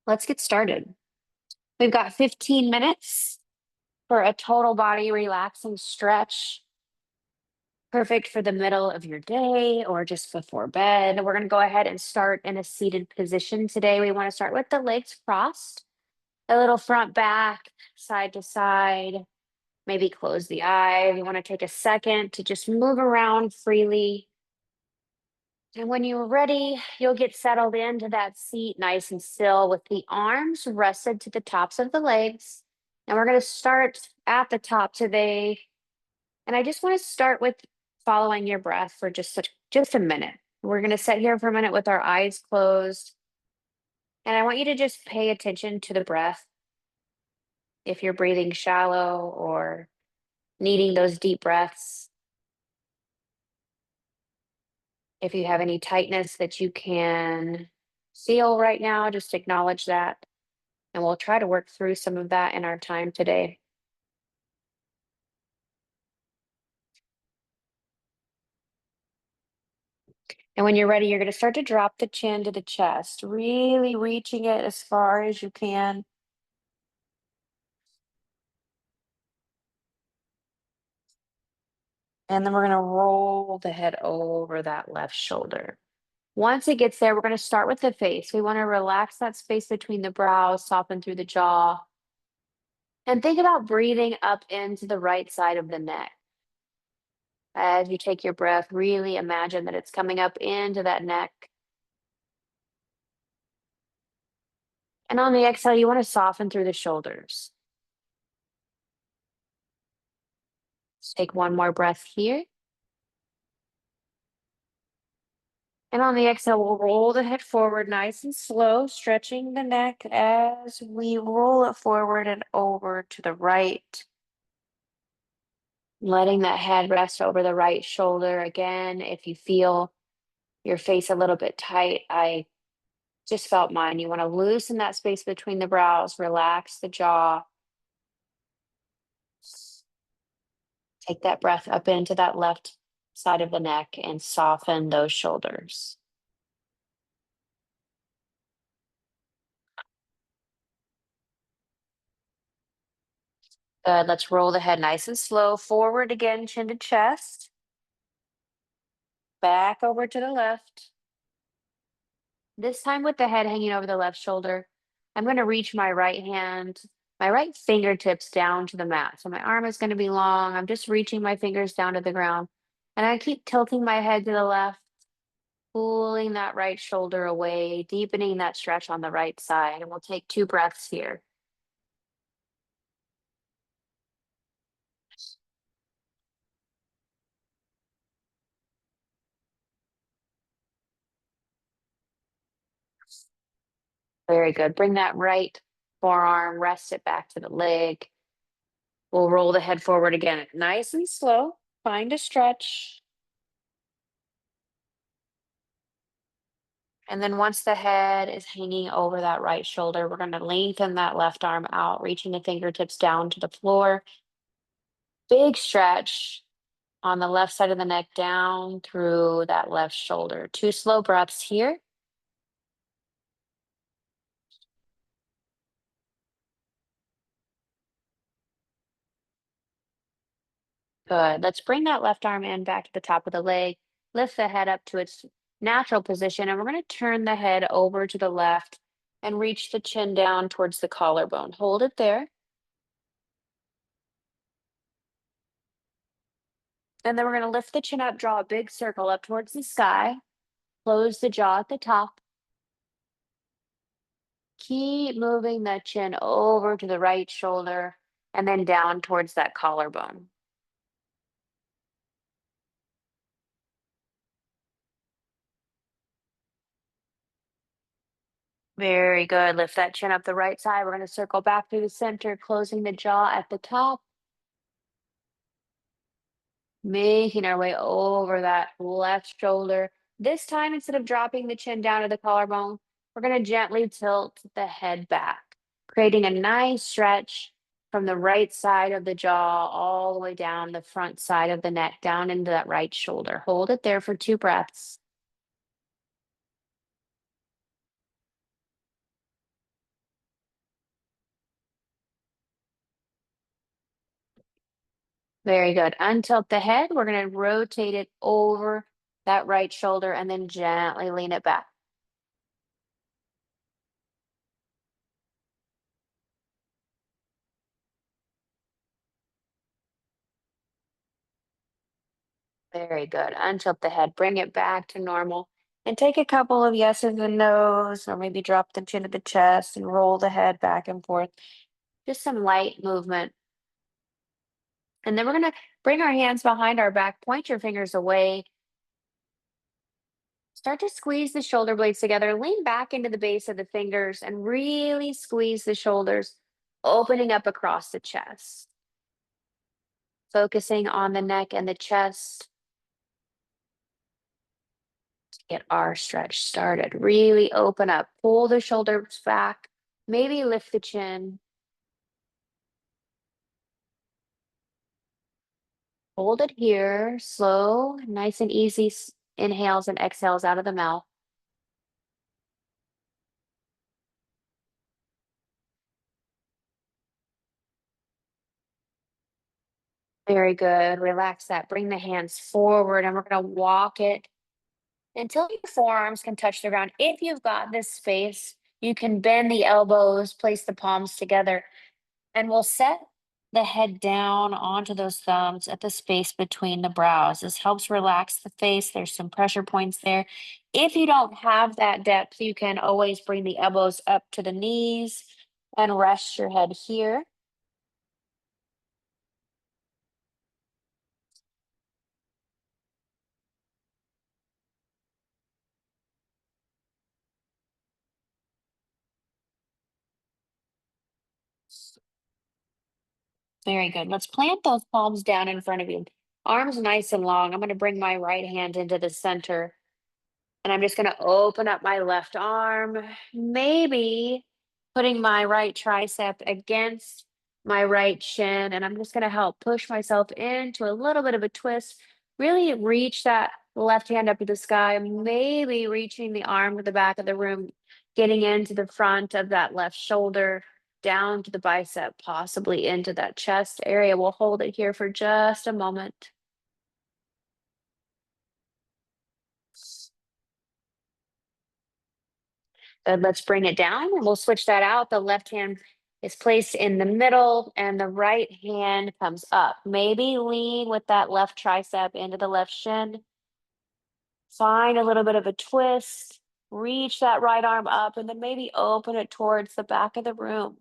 Let's get started. We've got 15 minutes for a total body relaxing stretch. Perfect for the middle of your day or just before bed. We're going to go ahead and start in a seated position today. We want to start with the legs crossed, a little front back, side to side. Maybe close the eyes. You want to take a second to just move around freely. And when you're ready, you'll get settled into that seat nice and still with the arms rested to the tops of the legs. And we're going to start at the top today. And I just want to start with following your breath for just a minute. We're going to sit here for a minute with our eyes closed. And I want you to just pay attention to the breath. If you're breathing shallow or needing those deep breaths, if you have any tightness that you can feel right now, just acknowledge that. And we'll try to work through some of that in our time today. And when you're ready, you're going to start to drop the chin to the chest, really reaching it as far as you can. And then we're going to roll the head over that left shoulder. Once it gets there, we're going to start with the face. We want to relax that space between the brows, soften through the jaw. And think about breathing up into the right side of the neck. As you take your breath, really imagine that it's coming up into that neck. And on the exhale, you want to soften through the shoulders. Let's take one more breath here. And on the exhale, we'll roll the head forward nice and slow, stretching the neck as we roll it forward and over to the right. Letting that head rest over the right shoulder. Again, if you feel your face a little bit tight, I just felt mine. You want to loosen that space between the brows, relax the jaw. Take that breath up into that left side of the neck and soften those shoulders. Good. Let's roll the head nice and slow forward again, chin to chest. Back over to the left. This time with the head hanging over the left shoulder, I'm going to reach my right hand, my right fingertips down to the mat. So my arm is going to be long. I'm just reaching my fingers down to the ground. And I keep tilting my head to the left, pulling that right shoulder away, deepening that stretch on the right side. And we'll take 2 breaths here. Very good. Bring that right forearm, rest it back to the leg. We'll roll the head forward again, nice and slow. Find a stretch. And then once the head is hanging over that right shoulder, we're going to lengthen that left arm out, reaching the fingertips down to the floor. Big stretch on the left side of the neck down through that left shoulder. 2 slow breaths here. Good. Let's bring that left arm in back to the top of the leg. Lift the head up to its natural position, and we're going to turn the head over to the left and reach the chin down towards the collarbone. Hold it there. And then we're going to lift the chin up, draw a big circle up towards the sky. Close the jaw at the top. Keep moving that chin over to the right shoulder and then down towards that collarbone. Very good. Lift that chin up the right side. We're going to circle back through the center, closing the jaw at the top. Making our way over that left shoulder. This time, instead of dropping the chin down to the collarbone, we're going to gently tilt the head back, creating a nice stretch from the right side of the jaw all the way down the front side of the neck, down into that right shoulder. Hold it there for 2 breaths. Very good. Untilt the head. We're going to rotate it over that right shoulder and then gently lean it back. Very good. Untilt the head. Bring it back to normal. And take a couple of yeses and nos, or maybe drop the chin to the chest and roll the head back and forth. Just some light movement. And then we're going to bring our hands behind our back, point your fingers away. Start to squeeze the shoulder blades together. Lean back into the base of the fingers and really squeeze the shoulders, opening up across the chest. Focusing on the neck and the chest to get our stretch started. Really open up. Pull the shoulders back. Maybe lift the chin. Hold it here. Slow, nice and easy inhales and exhales out of the mouth. Very good. Relax that. Bring the hands forward and we're going to walk it until your forearms can touch the ground. If you've got this space, you can bend the elbows, place the palms together, and we'll set the head down onto those thumbs at the space between the brows. This helps relax the face. There's some pressure points there. If you don't have that depth, you can always bring the elbows up to the knees and rest your head here. Very good. Let's plant those palms down in front of you. Arms nice and long. I'm going to bring my right hand into the center. And I'm just gonna open up my left arm, maybe putting my right tricep against my right shin. And I'm just gonna help push myself into a little bit of a twist. Really reach that left hand up to the sky, maybe reaching the arm to the back of the room, getting into the front of that left shoulder, down to the bicep, possibly into that chest area. We'll hold it here for just a moment. Let's bring it down and we'll switch that out. The left hand is placed in the middle and the right hand comes up. Maybe lean with that left tricep into the left shin. Find a little bit of a twist. Reach that right arm up and then maybe open it towards the back of the room.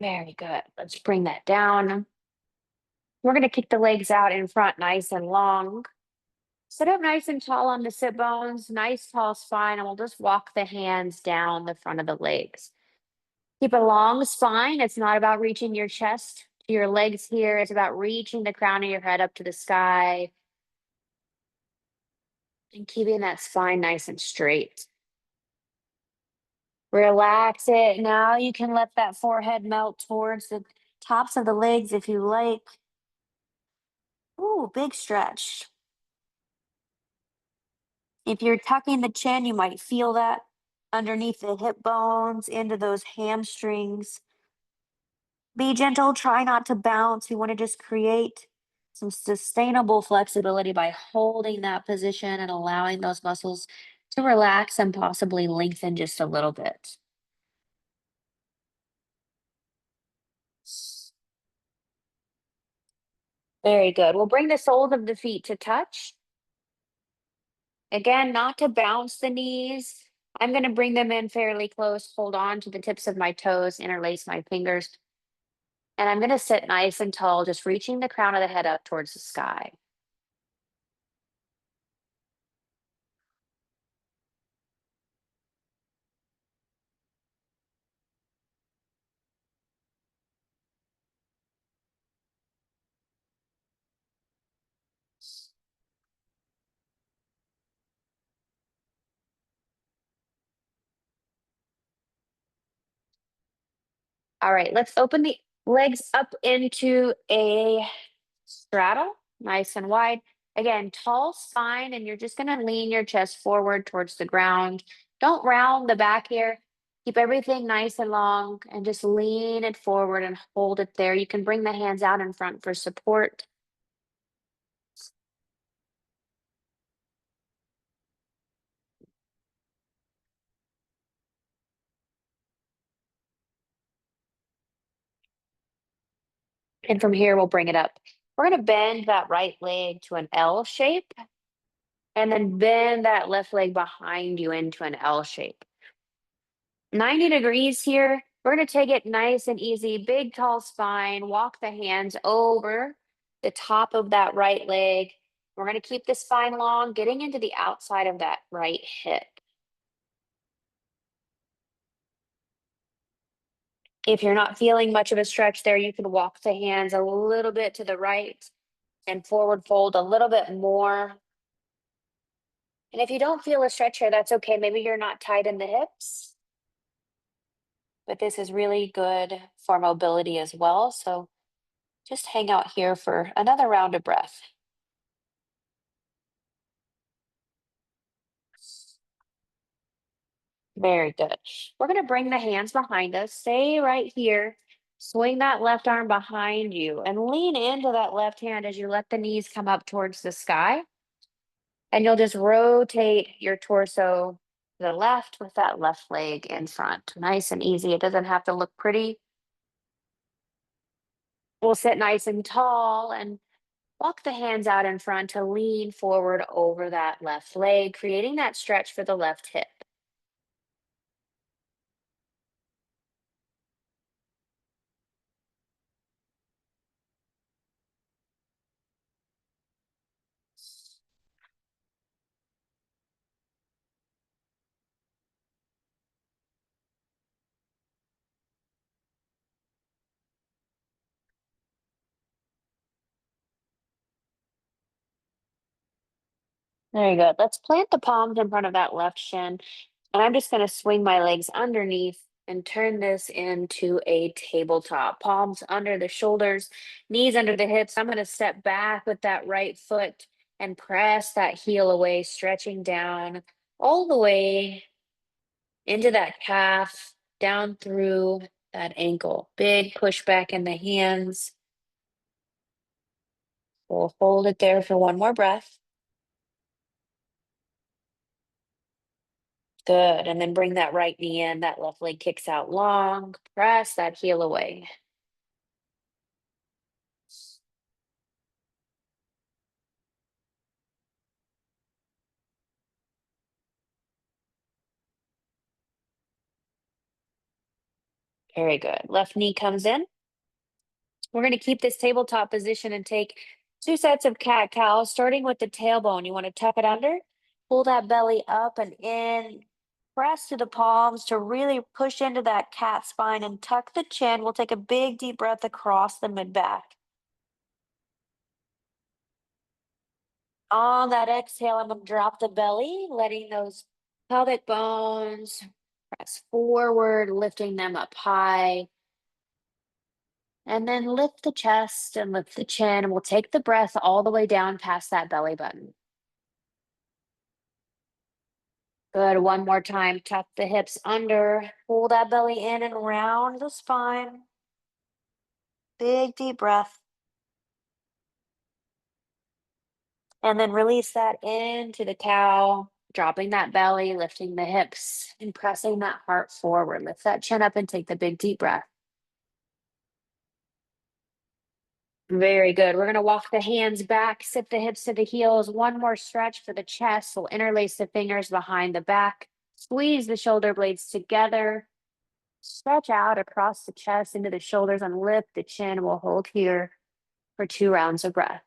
Very good. Let's bring that down. We're going to kick the legs out in front nice and long. Sit up nice and tall on the sit bones, nice tall spine, and we'll just walk the hands down the front of the legs. Keep a long spine. It's not about reaching your chest to your legs here. It's about reaching the crown of your head up to the sky and keeping that spine nice and straight. Relax it. Now you can let that forehead melt towards the tops of the legs if you like. Ooh, big stretch. If you're tucking the chin, you might feel that underneath the hip bones into those hamstrings. Be gentle, try not to bounce. We want to just create some sustainable flexibility by holding that position and allowing those muscles to relax and possibly lengthen just a little bit. Very good. We'll bring the soles of the feet to touch. Again, not to bounce the knees. I'm going to bring them in fairly close, hold on to the tips of my toes, interlace my fingers, and I'm going to sit nice and tall, just reaching the crown of the head up towards the sky. All right, let's open the legs up into a Straddle, nice and wide. Again, tall spine, and you're just gonna lean your chest forward towards the ground. Don't round the back here. Keep everything nice and long and just lean it forward and hold it there. You can bring the hands out in front for support. And from here, we'll bring it up. We're gonna bend that right leg to an L shape and then bend that left leg behind you into an L shape. 90 degrees here. We're going to take it nice and easy. Big, tall spine. Walk the hands over the top of that right leg. We're going to keep the spine long, getting into the outside of that right hip. If you're not feeling much of a stretch there, you can walk the hands a little bit to the right and forward fold a little bit more. And if you don't feel a stretch here, that's okay. Maybe you're not tight in the hips, but this is really good for mobility as well. So just hang out here for another round of breath. Very good. We're going to bring the hands behind us. Stay right here. Swing that left arm behind you and lean into that left hand as you let the knees come up towards the sky. And you'll just rotate your torso to the left with that left leg in front. Nice and easy. It doesn't have to look pretty. We'll sit nice and tall and walk the hands out in front to lean forward over that left leg, creating that stretch for the left hip. Very good. Let's plant the palms in front of that left shin. And I'm just going to swing my legs underneath and turn this into a tabletop. Palms under the shoulders, knees under the hips. I'm going to step back with that right foot and press that heel away, stretching down all the way into that calf, down through that ankle. Big push back in the hands. We'll hold it there for one more breath. Good. And then bring that right knee in. That left leg kicks out long. Press that heel away. Very good. Left knee comes in. We're going to keep this tabletop position and take 2 sets of cat cows, starting with the tailbone. You want to tuck it under, pull that belly up and in, press to the palms to really push into that cat spine and tuck the chin. We'll take a big deep breath across the mid back. On that exhale, I'm going to drop the belly, letting those pelvic bones press forward, lifting them up high. And then lift the chest and lift the chin, and we'll take the breath all the way down past that belly button. Good. One more time. Tuck the hips under, pull that belly in and round the spine. Big deep breath. And then release that into the cow, dropping that belly, lifting the hips, and pressing that heart forward. Lift that chin up and take the big deep breath. Very good. We're going to walk the hands back, sit the hips to the heels. One more stretch for the chest. We'll interlace the fingers behind the back. Squeeze the shoulder blades together. Stretch out across the chest into the shoulders and lift the chin. We'll hold here for 2 rounds of breath.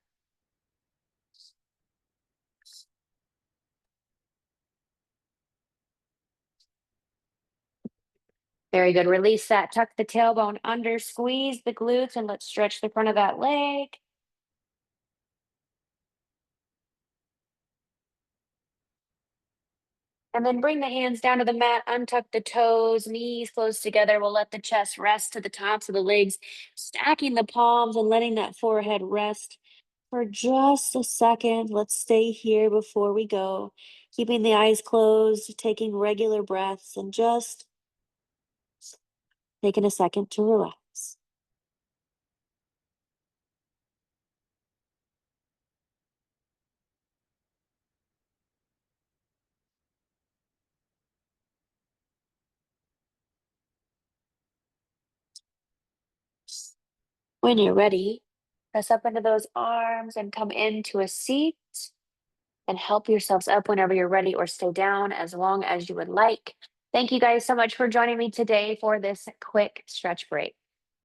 Very good. Release that. Tuck the tailbone under. Squeeze the glutes and let's stretch the front of that leg. And then bring the hands down to the mat, untuck the toes, knees close together. We'll let the chest rest to the tops of the legs, stacking the palms and letting that forehead rest. for just a second. Let's stay here before we go, keeping the eyes closed, taking regular breaths, and just taking a second to relax. When you're ready, press up into those arms and come into a seat and help yourselves up whenever you're ready or stay down as long as you would like. Thank you guys so much for joining me today for this quick stretch break.